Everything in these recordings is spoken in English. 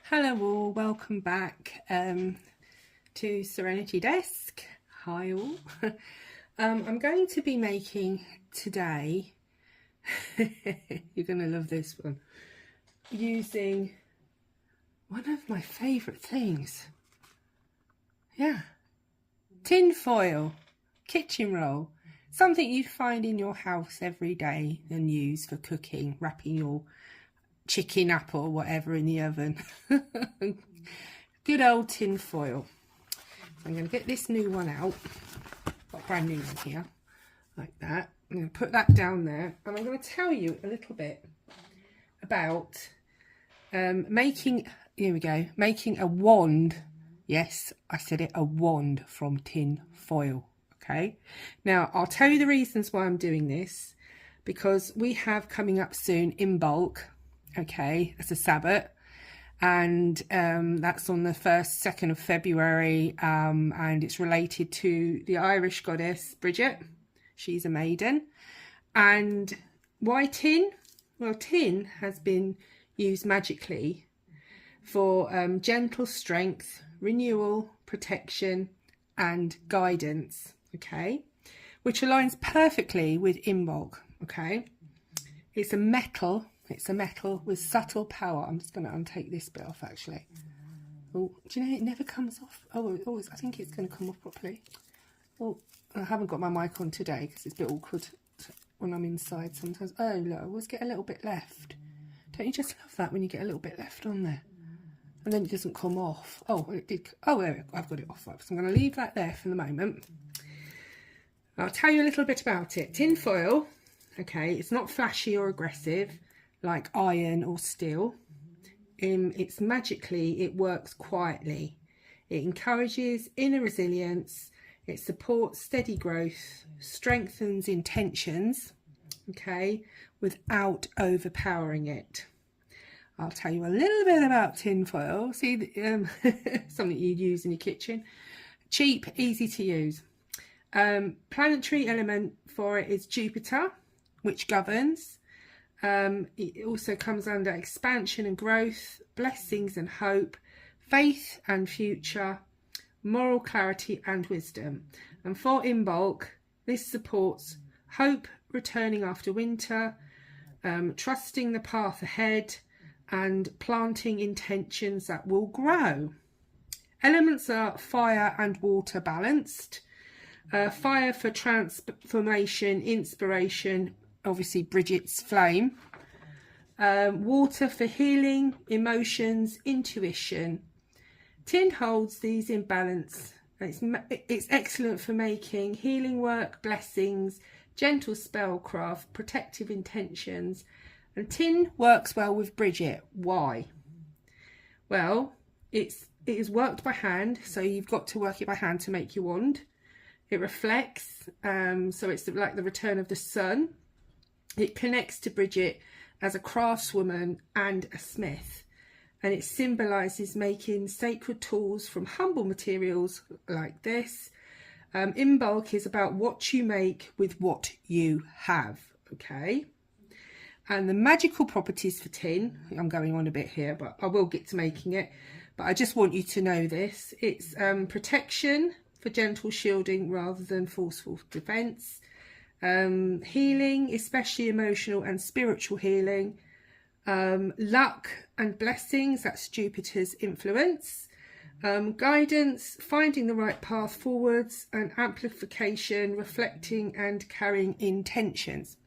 Hello all, welcome back to Serenity Desk. Hi all. I'm going to be making today, you're going to love this one, using one of my favourite things. Yeah, tin foil, kitchen roll, something you'd find in your house every day and use for cooking, wrapping your chicken up or whatever in the oven. Good old tin foil. I'm going to get this new one out. Got a brand new one here, like that. I'm going to put that down there, and I'm going to tell you a little bit about making. Here we go. Making a wand. Yes, I said it. A wand from tin foil. Okay. Now I'll tell you the reasons why I'm doing this, because we have coming up soon Imbolc. Okay, it's a Sabbath, and that's on the 1st, 2nd of February, and it's related to the Irish goddess Bridget. She's a maiden. And why tin? Well, tin has been used magically for gentle strength, renewal, protection, and guidance. Okay, which aligns perfectly with Imbolc. Okay, it's a metal. It's a metal with subtle power. I'm just going to untake this bit off, actually. Oh, do you know it never comes off? Oh, I think it's going to come off properly. Oh, I haven't got my mic on today because it's a bit awkward when I'm inside sometimes. Oh, look, I always get a little bit left. Don't you just love that when you get a little bit left on there? And then it doesn't come off. Oh, it did. Oh, there we go. I've got it off. So I'm going to leave that there for the moment. I'll tell you a little bit about it. Tin foil, okay, it's not flashy or aggressive like iron or steel. It works quietly. It encourages inner resilience. It supports steady growth, strengthens intentions, okay, without overpowering it. I'll tell you a little bit about tin foil. See, something you'd use in your kitchen. Cheap, easy to use. Planetary element for it is Jupiter, which governs. It also comes under expansion and growth, blessings and hope, faith and future, moral clarity and wisdom. And for Imbolc, this supports hope returning after winter, trusting the path ahead, and planting intentions that will grow. Elements are fire and water balanced. Fire for transformation, inspiration, obviously Bridget's flame. Water for healing, emotions, intuition. Tin holds these in balance. It's excellent for making healing work, blessings, gentle spellcraft, protective intentions. And tin works well with Bridget. Why? Well, it is worked by hand, so you've got to work it by hand to make your wand. It reflects, so it's like the return of the sun. It connects to Bridget as a craftswoman and a smith, and it symbolises making sacred tools from humble materials like this. Imbolc is about what you make with what you have, okay? And the magical properties for tin, I'm going on a bit here, but I will get to making it, but I just want you to know this. It's protection for gentle shielding rather than forceful defence. Healing, especially emotional and spiritual healing. Luck and blessings, that's Jupiter's influence. Guidance, finding the right path forwards, and amplification, reflecting and carrying intentions.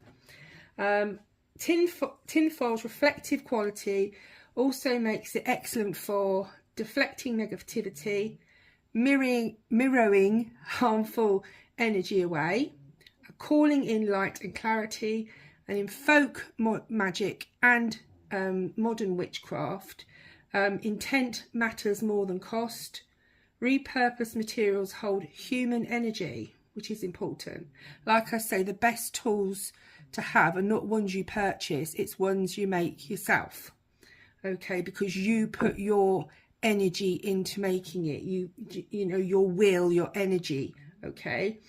Tin foil's reflective quality also makes it excellent for deflecting negativity, mirroring harmful energy away, calling in light and clarity, and in folk magic and modern witchcraft, intent matters more than cost. Repurposed materials hold human energy, which is important. Like I say, the best tools to have are not ones you purchase, it's ones you make yourself, okay, because you put your energy into making it, you know, your will, your energy, okay.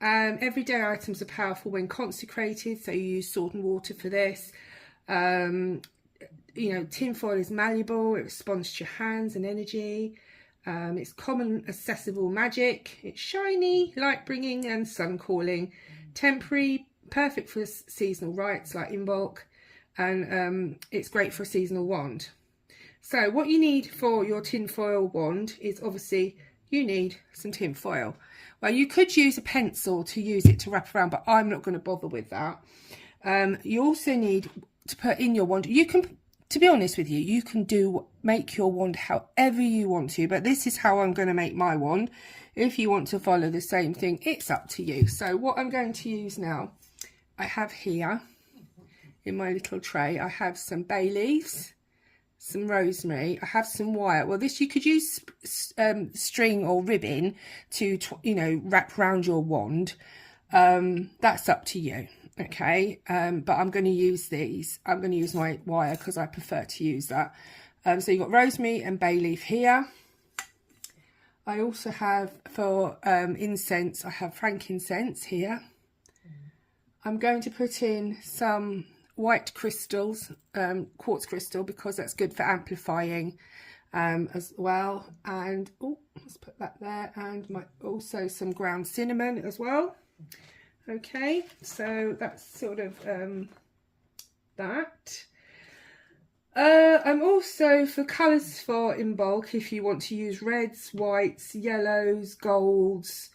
Everyday items are powerful when consecrated, so you use salt and water for this. you know, tin foil is malleable, it responds to your hands and energy. It's common, accessible magic. It's shiny, light bringing and sun calling. Temporary, perfect for seasonal rites like Imbolc, and it's great for a seasonal wand. So what you need for your tin foil wand is obviously you need some tin foil. Well, you could use a pencil to use it to wrap around, but I'm not going to bother with that. You also need to put in your wand. You can, to be honest with you, you can make your wand however you want to, but this is how I'm going to make my wand. If you want to follow the same thing, it's up to you. So what I'm going to use now, I have here in my little tray, I have some bay leaves, some rosemary, I have some wire. Well, this you could use string or ribbon to, you know, wrap around your wand. That's up to you. Okay, but I'm going to use these. I'm going to use my wire because I prefer to use that. So you've got rosemary and bay leaf here. I also have for incense, I have frankincense here. I'm going to put in some white crystals, quartz crystal, because that's good for amplifying as well. And oh, let's put that there. And also some ground cinnamon as well. Okay, so that's sort of that. I'm also, for colours for Imbolc, if you want to use reds, whites, yellows, golds.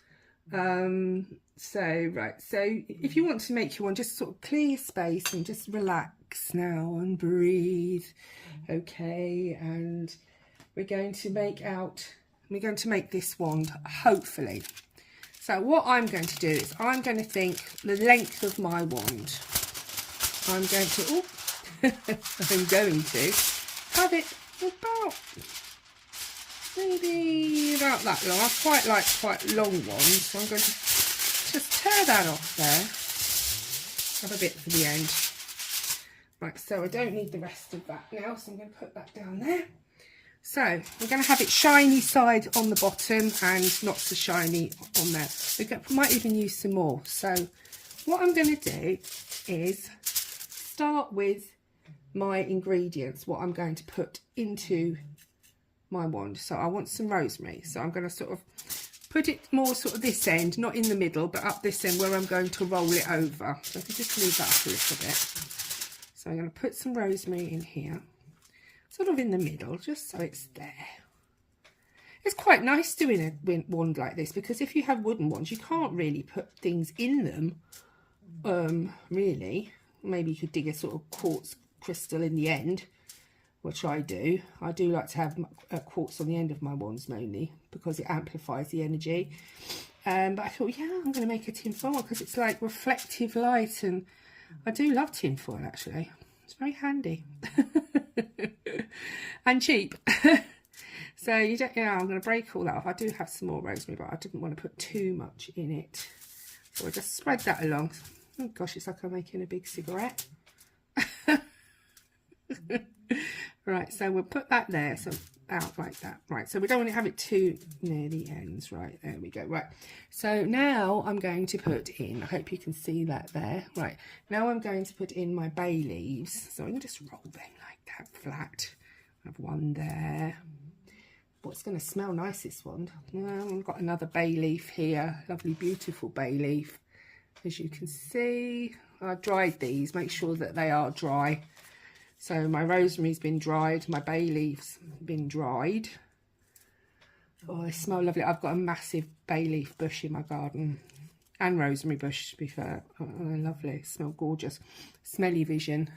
So if you want to make your one, just sort of clear your space and just relax now and breathe. Okay, and we're going to make this wand, hopefully. So what I'm going to do is I'm going to think the length of my wand. I'm going to have it about, maybe about that long. I quite like quite long ones, so I'm going to just tear that off there. Have a bit for the end. Right, so I don't need the rest of that now, so I'm going to put that down there. So we're going to have it shiny side on the bottom and not so shiny on there. We might even use some more. So what I'm going to do is start with my ingredients, what I'm going to put into my wand. So I want some rosemary. So I'm going to sort of put it more sort of this end, not in the middle, but up this end where I'm going to roll it over. So I can just move that up a little bit. So I'm going to put some rosemary in here, sort of in the middle, just so it's there. It's quite nice doing a wand like this, because if you have wooden wands, you can't really put things in them, really. Maybe you could dig a sort of quartz crystal in the end, which I do. I do like to have a quartz on the end of my wands mainly, because it amplifies the energy. But I thought, yeah, I'm going to make a tin foil because it's like reflective light, and I do love tin foil actually. It's very handy. And cheap. So you don't, you know, I'm going to break all that off. I do have some more rosemary, but I didn't want to put too much in it, so I just spread that along. Oh gosh, it's like I'm making a big cigarette. Right, so we'll put that there, so out like that. Right, so we don't want to have it too near the ends. Right, there we go. Right, so now I'm going to put in, I hope you can see that there. Right, now I'm going to put in my bay leaves. So I'm going to just roll them like that flat. I have one there. What's going to smell nice, this one? I've got another bay leaf here, lovely beautiful bay leaf. As you can see, I've dried these, make sure that they are dry. So my rosemary's been dried, my bay leaves been dried. Oh, they smell lovely. I've got a massive bay leaf bush in my garden, and rosemary bush, to be fair. Oh, they're lovely, smell gorgeous. Smelly vision.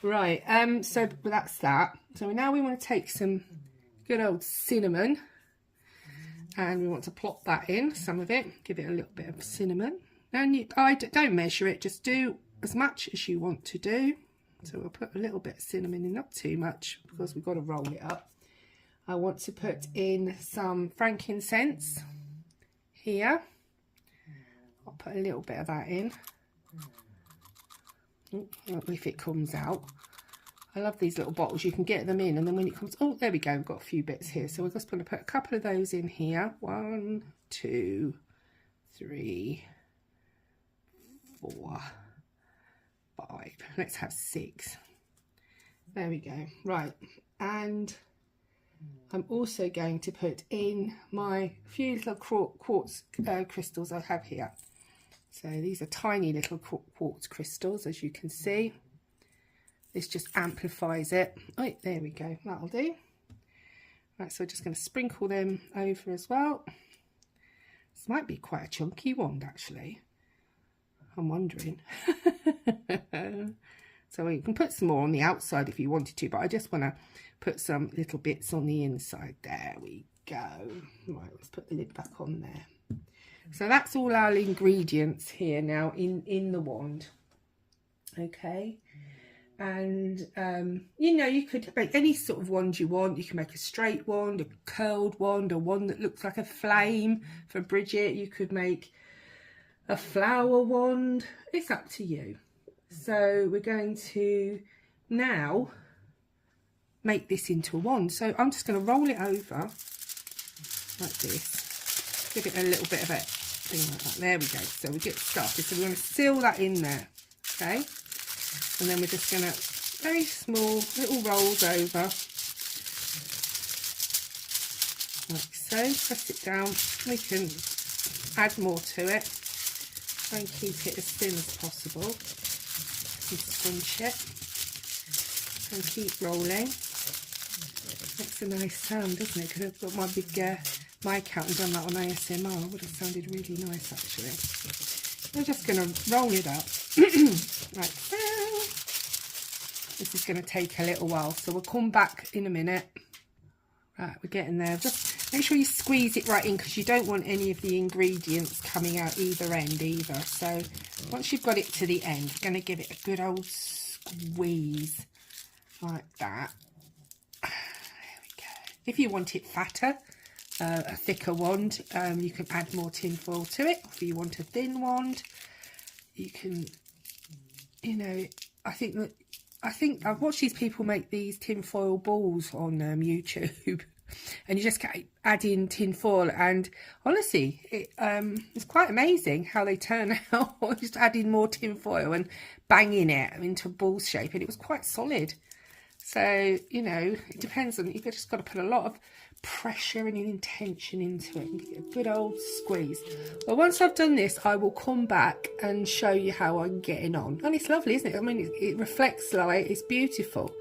Right, so that's that. So now we want to take some good old cinnamon, and we want to plop that in, some of it, give it a little bit of cinnamon. And I don't measure it, just do as much as you want to do. So we'll put a little bit of cinnamon in, not too much, because we've got to roll it up. I want to put in some frankincense here. I'll put a little bit of that in. If it comes out. I love these little bottles, you can get them in, and then when it comes, oh, there we go, we've got a few bits here. So we're just going to put a couple of those in here. 1, 2, 3, 4, 5. Let's have 6. There we go. Right, and I'm also going to put in my few little quartz crystals I have here. So these are tiny little quartz crystals, as you can see. This just amplifies it. Right, there we go, that'll do. Right, so we're just going to sprinkle them over as well. This might be quite a chunky wand, actually. I'm wondering. So you can put some more on the outside if you wanted to, but I just want to put some little bits on the inside. There we go. Right, let's put the lid back on there. So that's all our ingredients here now in the wand. Okay. And you know, you could make any sort of wand you want. You can make a straight wand, a curled wand, a one that looks like a flame for Bridget. You could make a flower wand. It's up to you. So we're going to now make this into a wand. So I'm just going to roll it over like this. Give it a little bit of a thing like that. There we go. So we get started. So we're going to seal that in there. Okay. And then we're just going to very small little rolls over like so. Press it down. We can add more to it. Try and keep it as thin as possible. And scrunch it and keep rolling. Makes a nice sound, doesn't it? Because I've got my big mic out and done that on ASMR. It would have sounded really nice, actually. We're just going to roll it up like so. This is going to take a little while, so we'll come back in a minute. Right, we're getting there. Just make sure you squeeze it right in, because you don't want any of the ingredients coming out either end either. So once you've got it to the end, you're going to give it a good old squeeze like that. There we go. If you want it fatter, a thicker wand, you can add more tin foil to it. If you want a thin wand, you can, you know, I think I've watched these people make these tin foil balls on YouTube, and you just add in tin foil, and honestly, it's quite amazing how they turn out. Just adding more tin foil and banging it into a ball shape, and it was quite solid. So, you know, it depends on, you've just got to put a lot of pressure and intention into it and get a good old squeeze. Well, once I've done this, I will come back and show you how I'm getting on. And it's lovely, isn't it? I mean, it reflects light, it's beautiful,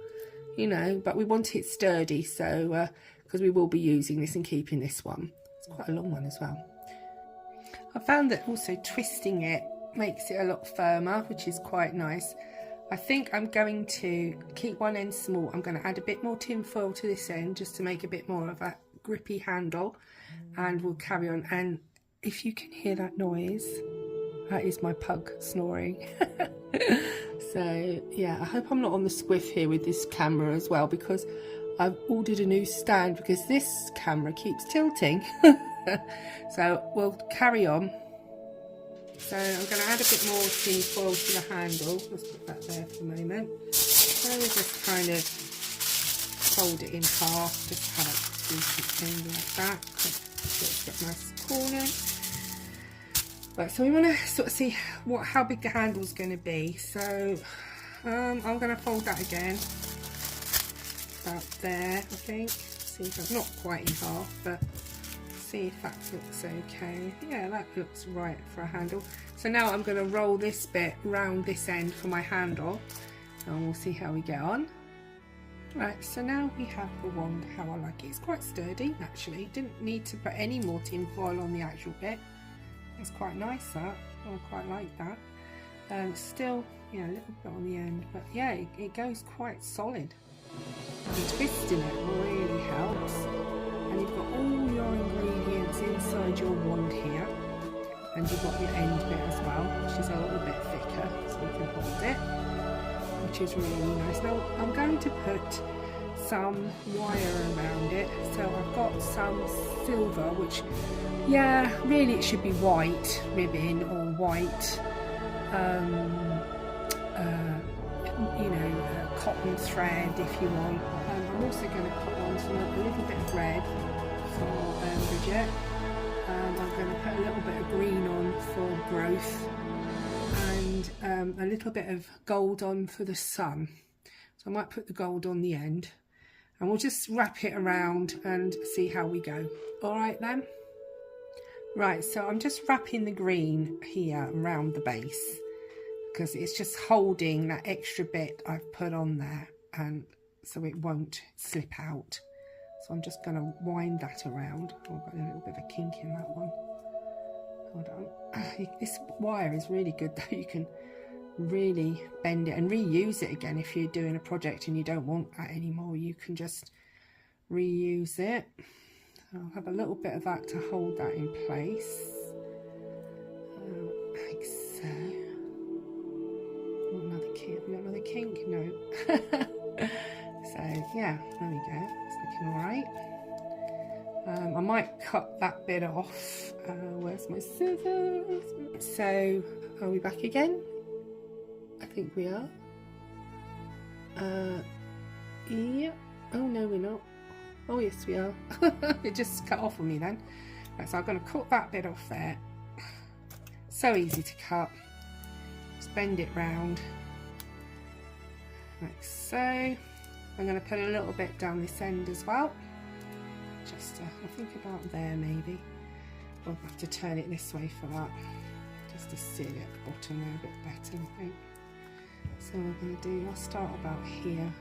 you know, but we want it sturdy, so because we will be using this and keeping this one. It's quite a long one as well. I found that also twisting it makes it a lot firmer, which is quite nice. I think I'm going to keep one end small. I'm going to add a bit more tin foil to this end just to make a bit more of a grippy handle, and we'll carry on. And if you can hear that noise, that is my pug snoring. So yeah, I hope I'm not on the squiff here with this camera as well, because I've ordered a new stand because this camera keeps tilting. So we'll carry on. So I'm going to add a bit more tin foil to the handle. Let's put that there for a moment. So we'll just kind of fold it in half, just have a decent thing like that. So it's got a nice corner. Right, so we want to sort of see how big the handle's going to be. So I'm going to fold that again, about there, I think. See if it's not quite in half, but see if that looks okay. Yeah, that looks right for a handle. So now I'm going to roll this bit round this end for my handle, and we'll see how we get on. Right, so now we have the wand how I like it. It's quite sturdy, actually. Didn't need to put any more tin foil on the actual bit. It's quite nice, that. I quite like that. Still, yeah, a little bit on the end, but yeah, it goes quite solid. And twisting it really helps. And you've got all your ingredients inside your wand here, and you've got your end bit as well, which is a little bit thicker, so you can hold it, which is really nice. Now I'm going to put some wire around it, so I've got some silver, which, yeah, really it should be white ribbon or white you know, cotton thread if you want. I'm also going to put on a little bit of red for Bridget. I'm going to put a little bit of green on for growth, and a little bit of gold on for the sun. So I might put the gold on the end, and we'll just wrap it around and see how we go. All right then. Right, so I'm just wrapping the green here around the base because it's just holding that extra bit I've put on there, and so it won't slip out. So I'm just going to wind that around. Oh, I've got a little bit of a kink in that one. Hold on. This wire is really good though. You can really bend it and reuse it again if you're doing a project and you don't want that anymore. You can just reuse it. I'll have a little bit of that to hold that in place, like so. Oh, another kink. Have we got another kink? No. So yeah, there we go. It's looking all right. I might cut that bit off. Where's my scissors? So are we back again? I think we are. Yeah. Oh no, we're not. Oh yes, we are. It just cut off on me then. Right, so I'm going to cut that bit off there. So easy to cut. Just bend it round like so. I'm going to put a little bit down this end as well. Just I think about there maybe. I'll have to turn it this way for that, just to seal it at the bottom there a bit better, I think. So what I'm going to do, I'll start about here.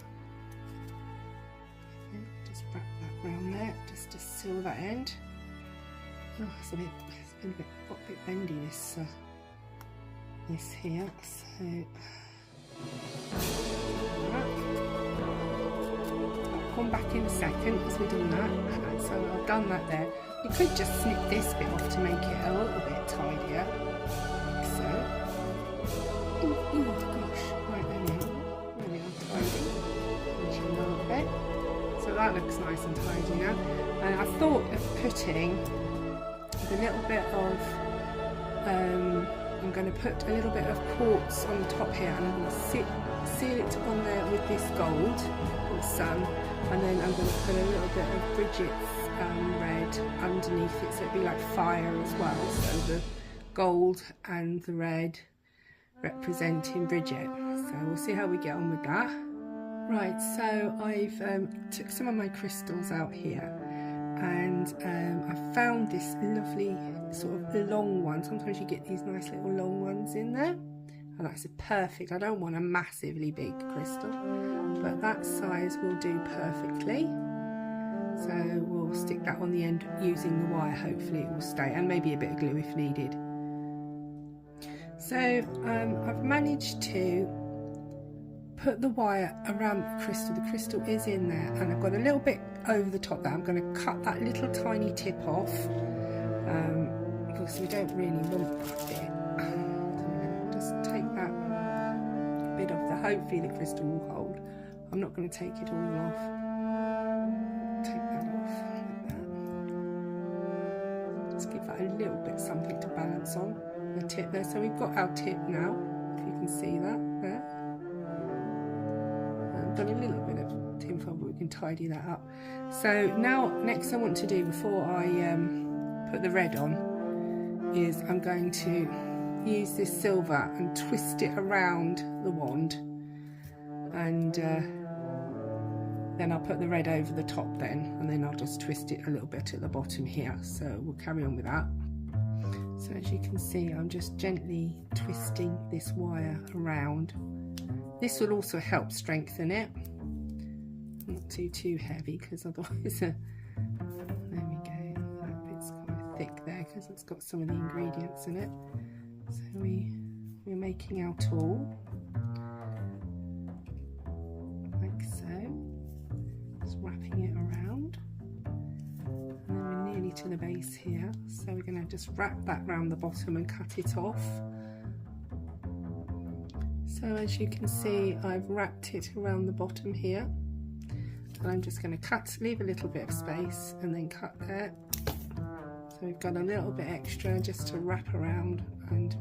Okay, just wrap that round there, just to seal that end. Oh, it's been a bit bendy this here. So I'll come back in a second because we've done that. Right, so I've done that there. You could just snip this bit off to make it a little bit tidier, like so. Oh gosh, right there now. Really untidy. Finish a little bit. So that looks nice and tidy now. And I thought of putting a little bit of, I'm going to put a little bit of quartz on the top here, and I'm going to seal it on there with this gold or sun, and then I'm going to put a little bit of Bridget's red underneath it, so it'd be like fire as well. So the gold and the red representing Bridget. So we'll see how we get on with that. Right, so I've took some of my crystals out here, and I found this lovely sort of long one. Sometimes you get these nice little long ones in there, and that's a perfect. I don't want a massively big crystal, but that size will do perfectly. So we'll stick that on the end using the wire. Hopefully it will stay, and maybe a bit of glue if needed. So I've managed to put the wire around the crystal. The crystal is in there, and I've got a little bit over the top there. I'm going to cut that little tiny tip off because we don't really want that bit. So I'm going to just take that bit off there. Hopefully the crystal will hold. I'm not going to take it all off. Take that off like that. Just give that a little bit something to balance on the tip there. So we've got our tip now, if you can see that there. I've done a little bit of tinfoil, but we can tidy that up. So now next I want to do before I put the red on is I'm going to use this silver and twist it around the wand, and then I'll put the red over the top then, and then I'll just twist it a little bit at the bottom here. So we'll carry on with that. So as you can see, I'm just gently twisting this wire around. This will also help strengthen it. Not too heavy, because otherwise, there we go, that bit's quite thick there because it's got some of the ingredients in it. So we're making our tool, like so, just wrapping it around. And then we're nearly to the base here, so we're going to just wrap that round the bottom and cut it off. So as you can see, I've wrapped it around the bottom here, and I'm just going to cut, leave a little bit of space and then cut there. So we've got a little bit extra just to wrap around, and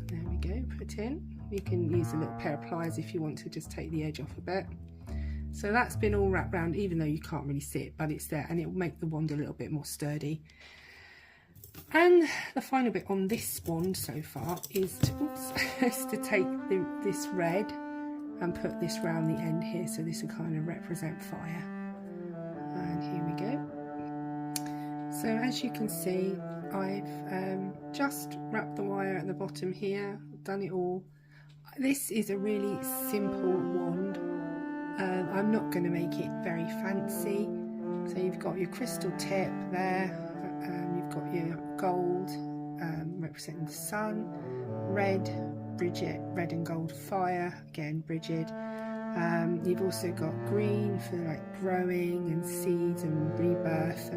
there we go, put in. You can use a little pair of pliers if you want to just take the edge off a bit. So that's been all wrapped around, even though you can't really see it, but it's there, and it will make the wand a little bit more sturdy. And the final bit on this wand so far is to, is to take this red and put this round the end here, so this will kind of represent fire. And here we go. So as you can see, I've just wrapped the wire at the bottom here, done it all. This is a really simple wand. I'm not going to make it very fancy. So you've got your crystal tip there, you've got your gold representing the sun, red, Bridget, red and gold fire, again Bridget. You've also got green for like growing and seeds and rebirth,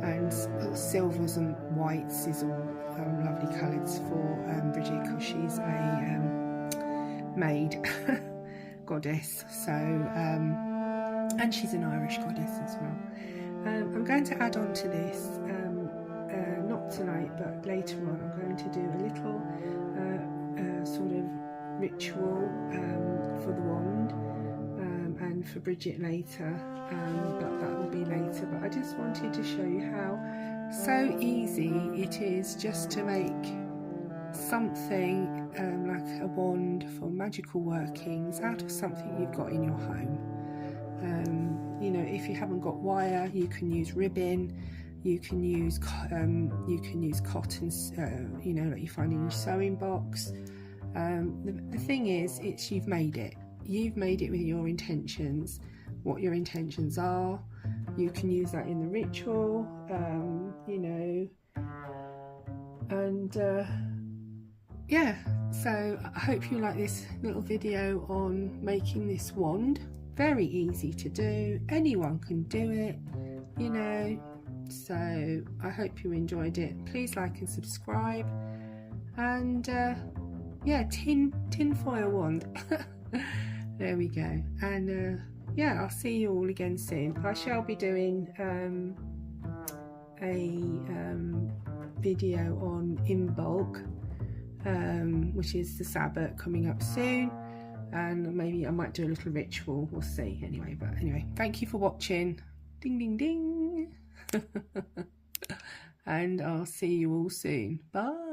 and silvers and whites is all lovely colours for Bridget, because she's a maid goddess, so and she's an Irish goddess as well. I'm going to add on to this, not tonight but later on. I'm going to do a little sort of ritual for the wand and for Bridget later, but that will be later. But I just wanted to show you how so easy it is just to make something like a wand for magical workings out of something you've got in your home. You know, if you haven't got wire, you can use ribbon, you can use cotton, you know, like you find in your sewing box. The thing is, you've made it with your intentions, what your intentions are. You can use that in the ritual, you know, and yeah, so I hope you like this little video on making this wand. Very easy to do, anyone can do it, you know, so I hope you enjoyed it. Please like and subscribe, and yeah, tin foil wand. There we go. And yeah, I'll see you all again soon. I shall be doing a video on Imbolc, which is the Sabbath coming up soon, and maybe I might do a little ritual, we'll see. Anyway, thank you for watching. Ding ding ding. And I'll see you all soon. Bye.